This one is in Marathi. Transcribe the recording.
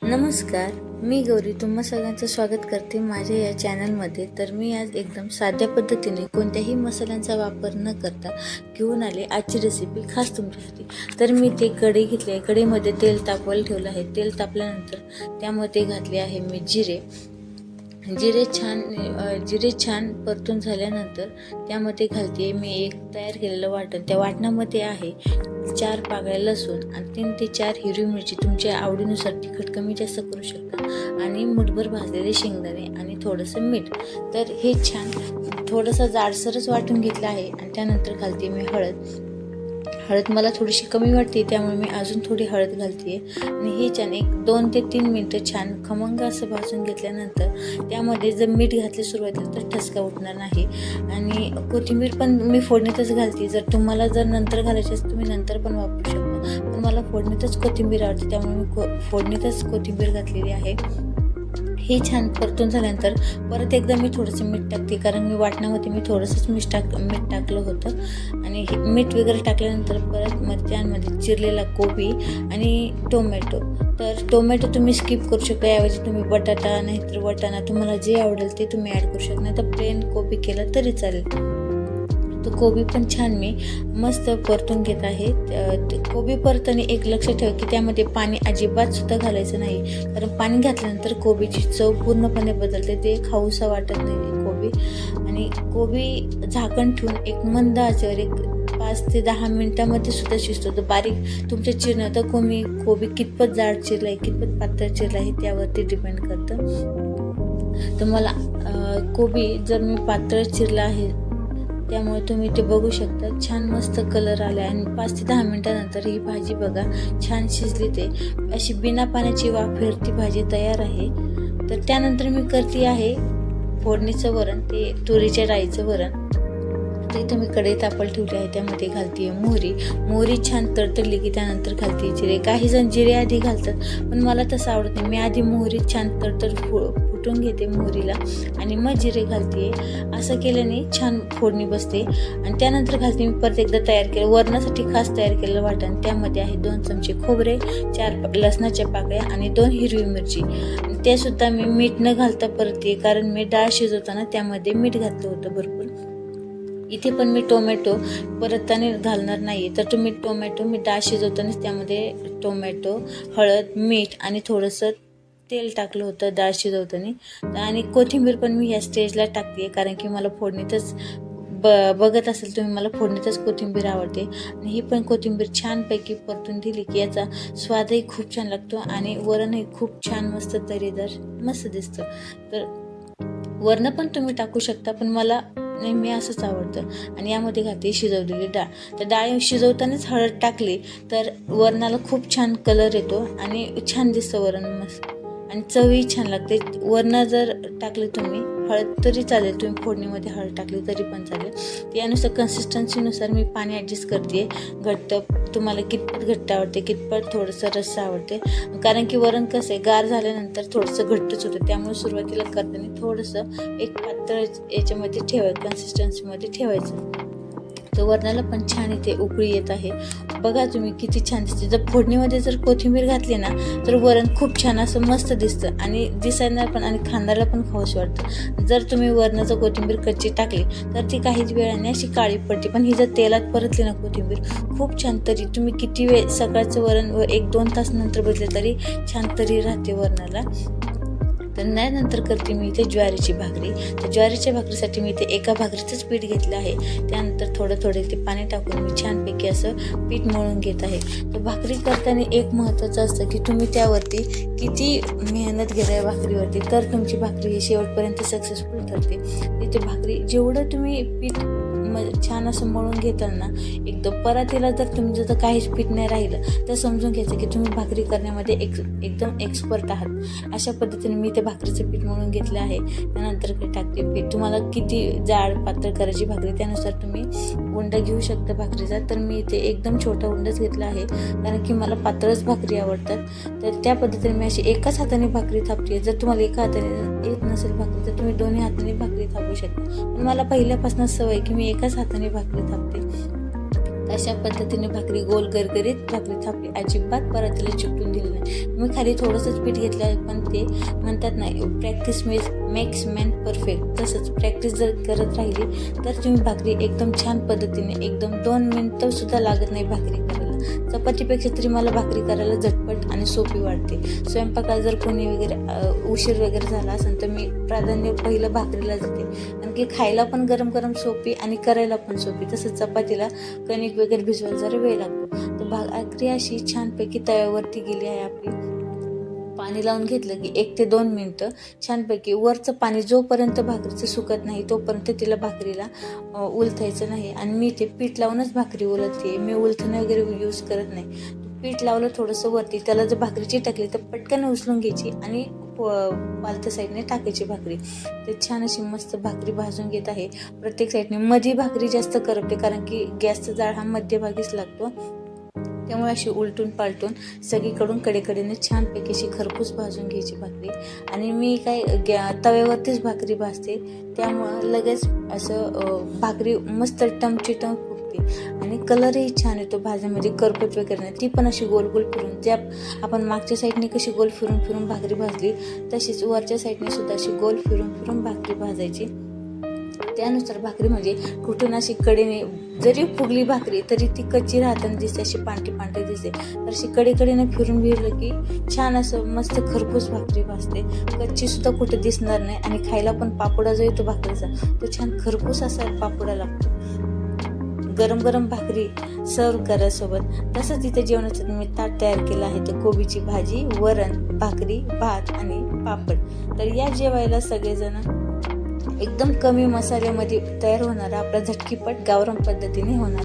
नमस्कार, मी गौरी तुम्हा सगळ्यांचं स्वागत करते माझ्या या चॅनलमध्ये. तर मी आज एकदम साध्या पद्धतीने कोणत्याही मसाल्यांचा वापर न करता घेऊन आले आजची रेसिपी खास तुमच्यासाठी. तर मी ते कढई घेतली आहे, कढईमध्ये तेल तापवायला ठेवलं आहे. तेल तापल्यानंतर त्यामध्ये घातले आहे मी जिरे. जिरे छान परतून झाल्यानंतर त्यामध्ये घालते मी एक तयार केलेलं वाटण. त्या वाटणामध्ये आहे 4 पाकळ्या लसूण आणि 3 ते 4 हिरवी मिरची. तुमच्या आवडीनुसार तिखट कमी जास्त करू शकता. आणि मुठभर भाजलेले शेंगदाणे आणि थोडंसं मीठ. तर हे छान थोडंसं जाडसरच वाटून घेतलं आहे. आणि त्यानंतर घालते मी हळद मला थोडीशी कमी वाटते, त्यामुळे मी अजून थोडी हळद घालते. आणि हे छान 2 ते 3 मिनटं छान खमंग असं भाजून घेतल्यानंतर त्यामध्ये जर मीठ घातले सुरुवातीला तर ठसका उठणार नाही. आणि कोथिंबीर पण मी फोडणीतच घालते. जर तुम्हाला नंतर घालायची असेल तुम्ही नंतर पण वापरू शकता, पण मला फोडणीतच कोथिंबीर आवडते, त्यामुळे मी फोडणीतच कोथिंबीर घातलेली आहे. हे छान परतून झाल्यानंतर परत एकदा मी थोडंसं मीठ टाकते, कारण मी वाटणामध्ये मी थोडंसंच मीठ टाकलं होतं. आणि मीठ वगैरे टाकल्यानंतर परत मग त्यामध्ये चिरलेला कोबी आणि टोमॅटो. तर टोमॅटो तुम्ही स्किप करू शकता, याऐवजी तुम्ही बटाटा नाहीतर वाटाणा तुम्हाला जे आवडेल ते तुम्ही ॲड करू शकता, नाही तर प्लेन कोबी केला तरी चालेल. तो कोबी पण छान मी मस्त परतून घेत आहे. कोबी परताना एक लक्षात ठेवा की त्यामध्ये पाणी अजिबात सुद्धा घालायचं नाही, कारण पाणी घातल्यानंतर कोबीची चव पूर्णपणे बदलते, ते खाऊसा वाटत नाही कोबी. आणि कोबी झाकण ठेवून एक मंद आचेवर एक 5 ते 10 मिनिटांमध्ये सुद्धा शिजतो. तर बारीक तुमच्या चिरणं तर कोबी कितपत जाड चिरला आहे कितपत पातळ चिरला आहे त्यावरती डिपेंड करतं. तर मला कोबी जर मी पातळ चिरला आहे त्यामुळे तुम्ही ते बघू शकता छान मस्त कलर आला. आणि 5 ते 10 मिनिटानंतर ही भाजी बघा छान शिजली, ते अशी बिना पाण्याची वाफेवर ती भाजी तयार आहे. तर त्यानंतर मी करते आहे फोडणीचं वरण, ते तुरीच्या डाळीचं वरण. ते इथं मी कढई तापवायला ठेवली आहे, त्यामध्ये घालते मोहरी छान तडतडली की त्यानंतर घालते जिरे. काही जण जिरे आधी घालतात, पण मला तसं आवडत नाही. मी आधी मोहरी छान फुटून घेते मोहरीला आणि मग जिरे घालते. असं केल्याने छान फोडणी बसते. आणि त्यानंतर घालते मी परत एकदा वरणासाठी खास तयार केलेलं वाटण. त्यामध्ये आहे 2 चमचे खोबरे, 4 लसणाच्या पाकळ्या आणि 2 हिरवी मिरची. ते सुद्धा मी मीठ न घालता परतते, कारण मी डाळ शिजवताना त्यामध्ये मीठ घातलं होतं भरपूर. इथे पण मी टोमॅटो परतताना घालणार नाही, तर तुम्ही मी डाळ शिजवतानाच त्यामध्ये टोमॅटो, हळद, मीठ आणि थोडंसं तेल टाकलं होतं डाळ शिजवताना. आणि कोथिंबीर पण मी ह्या स्टेजला टाकते, कारण की मला फोडणीतच बघत असेल तुम्ही, मला फोडणीतच कोथिंबीर आवडते. आणि ही पण कोथिंबीर छानपैकी परतून दिली की याचा स्वादही खूप छान लागतो आणि वरणही खूप छान मस्त तरीदार मस्त दिसतं. तर वरण पण तुम्ही टाकू शकता, पण मला नेहमी असंच आवडतं. आणि यामध्ये घातली शिजवलेली डाळ. तर डाळ शिजवतानाच हळद टाकली तर वरणाला खूप छान कलर येतो आणि छान दिसतं वरण मस्त, आणि चवही छान लागते. वरण जर टाकले तुम्ही हळद तरी चालेल, तुम्ही फोडणीमध्ये हळद टाकली तरी पण चालेल. त्यानुसार कन्सिस्टन्सीनुसार मी पाणी ॲडजस्ट करते. घट्ट तुम्हाला कितपत घट्ट आवडते, कितपत थोडंसं रस्सा आवडते, कारण की वरण कसं आहे गार झाल्यानंतर थोडंसं घट्टच होतं. त्यामुळे सुरुवातीला करताना थोडंसं एक पातळ याच्यामध्ये कन्सिस्टन्सीमध्ये ठेवायचं. तर वरणाला पण छान इथे उकळी येत आहे. बघा तुम्ही किती छान दिसते. जर फोडणीमध्ये जर कोथिंबीर घातली ना तर वरण खूप छान असं मस्त दिसतं आणि दिसायला पण आणि खाणाऱ्याला पण खाऊशी वाटतं. जर तुम्ही वरणाचं कोथिंबीर कच्ची टाकली तर ती काहीच वेळाने अशी काळी पडते, पण ही जर तेलात परतली ना कोथिंबीर खूप छान तरी. तुम्ही किती वेळ सकाळचं वरण 1-2 तास नंतर बदले तरी छान तरी राहते वरणाला. तर नंतर करते मी इथे ज्वारीची भाकरी. तर ज्वारीच्या भाकरीसाठी मी इथे एका भाकरीचंच पीठ घेतलं आहे. त्यानंतर थोडं ते पाणी टाकून मी छानपैकी असं पीठ मळून घेत आहे. तर भाकरी करताना एक महत्त्वाचं असतं की तुम्ही त्यावरती किती मेहनत घेताय भाकरीवरती, तर तुमची भाकरी ही शेवटपर्यंत सक्सेसफुल ठरते. तिथे भाकरी जेवढं तुम्ही पीठ छान असं मळून घेताल ना, एकदम परातीला जर तुमचं काहीच पीठ नाही राहिलं तर समजून घ्यायचं की तुम्ही भाकरी करण्यामध्ये एकदम एक्सपर्ट आहात. अशा पद्धतीने मी ते भाकरीचं पीठ मळून घेतलं आहे. त्यानंतर टाकते पीठ. तुम्हाला किती जाड पातळ करायची भाकरी त्यानुसार तुम्ही उंडा घेऊ शकता भाकरीचा. तर मी इथे एकदम छोटा उंडाच घेतला आहे, कारण की मला पातळच भाकरी आवडतात. तर त्या पद्धतीने मी अशी एकाच हाताने भाकरी थापते. जर तुम्हाला एका हाताने येत नसेल भाकरी तर तुम्ही दोन्ही हाताने भाकरी थापू शकता, पण मला पहिल्यापासून सवय की मी एकाच हाताने भाकरी थापते. अशा पद्धतीने भाकरी गोल गरगरीत भाकरी थापली, अजिबात परातीला चिकटून दिली नाही. मी खाली थोडंसंच पीठ घेतलं आहे, पण ते म्हणतात नाही प्रॅक्टिस मेक्स मॅन परफेक्ट. तसंच प्रॅक्टिस जर करत राहिली तर तुम्ही भाकरी एकदम छान पद्धतीने, एकदम 2 मिनटंसुद्धा लागत नाही भाकरी करायला. चपातीपेक्षा तरी मला भाकरी करायला झटपट आणि सोपी वाटते. स्वयंपाकाला जर कोणी वगैरे उशीर वगैरे झाला असेल तर मी प्राधान्य पहिलं भाकरीला देते, कारण की खायला पण गरम गरम सोपी आणि करायला पण सोपी. तसंच चपातीला कणिक वगैरे भिजवायला जरा वेळ लागतो. तर भाकरी अशी छानपैकी तव्यावरती गेली आहे आपली. पाणी लावून घेतलं की 1 ते 2 मिनटं छानपैकी वरचं पाणी जोपर्यंत भाकरीचं सुकत नाही तोपर्यंत तिला भाकरीला उलथायचं नाही. आणि मी ते पीठ लावूनच भाकरी उलटते, मी उलथणं वगैरे यूज करत नाही. पीठ लावलं थोडंसं वरती, त्याला जर भाकरी चिटकली तर पटकन उचलून घ्यायची आणि पालथ्या साईडने टाकायची भाकरी. तर छान अशी मस्त भाकरी भाजून घेत आहे प्रत्येक साईडने. मध्ये भाकरी जास्त करपते, कारण की गॅसचा जाळ हा मध्यभागीच लागतो, त्यामुळे अशी उलटून पालटून सगळीकडून कडेकडेने छानपैकी अशी खरपूस भाजून घ्यायची भाकरी. आणि मी काय तव्यावरतीच भाकरी भाजते, त्यामुळं लगेच असं भाकरी मस्त टमचिटम फुगते आणि कलरही छान येतो भाज्यामध्ये, करपत वगैरे नाही. ती पण अशी गोल गोल फिरून, ज्या आपण मागच्या साईडने कशी गोल फिरून फिरून भाकरी भाजली तशीच वरच्या साईडने सुद्धा अशी गोल फिरून फिरून भाकरी भाजायची. त्यानुसार भाकरी म्हणजे कुठून अशी कडेने जरी फुगली भाकरी तरी ती कच्ची राहताना दिसते, अशी पांढरी पांढरी दिसते. तर अशी कडेकडेने फिरून घेतलं की छान असं मस्त खरपूस भाकरी भाजते, कच्ची सुद्धा कुठे दिसणार नाही. आणि खायला पण पापडा जो येतो भाकरीचा तो छान खरपूस असा पापडा लागतो. गरम गरम भाकरी सर्व करायसोबत. तसंच इथे जेवणाचं मी ताट तयार केलं आहे. तर कोबीची भाजी, वरण, भाकरी, भात आणि पापड. तर या जेवायला सगळेजण एकदम कमी मसाल्यामध्ये तयार होणारा आपला झटकीपट गावरान पद्धतीने होणार.